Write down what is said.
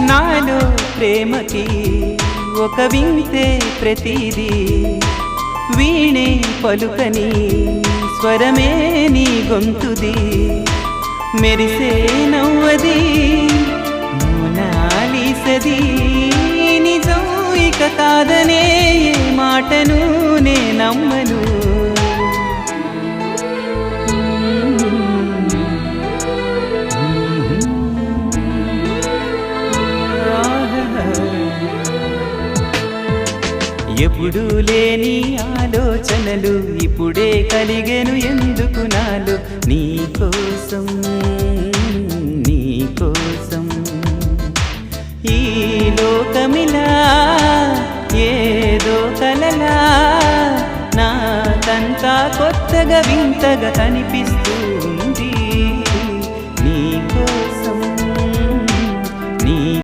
నాలో ప్రేమకి ఒక వింతే ప్రతిదీ వీణే పలుకని స్వరమే నీ గొంతుది మెరిసే నవ్వది మోనాలిసది నిజం ఇక కాదనే ఏ మాటను నే నమ్మను ఎప్పుడు లేని ఆలోచనలు ఇప్పుడే కలిగెను ఎందుకు నాలో నీకోసం నీకోసం ఈ లోకమిలా ఏదో కలలా నాకంతా కొత్తగా వింతగా కనిపిస్తుంది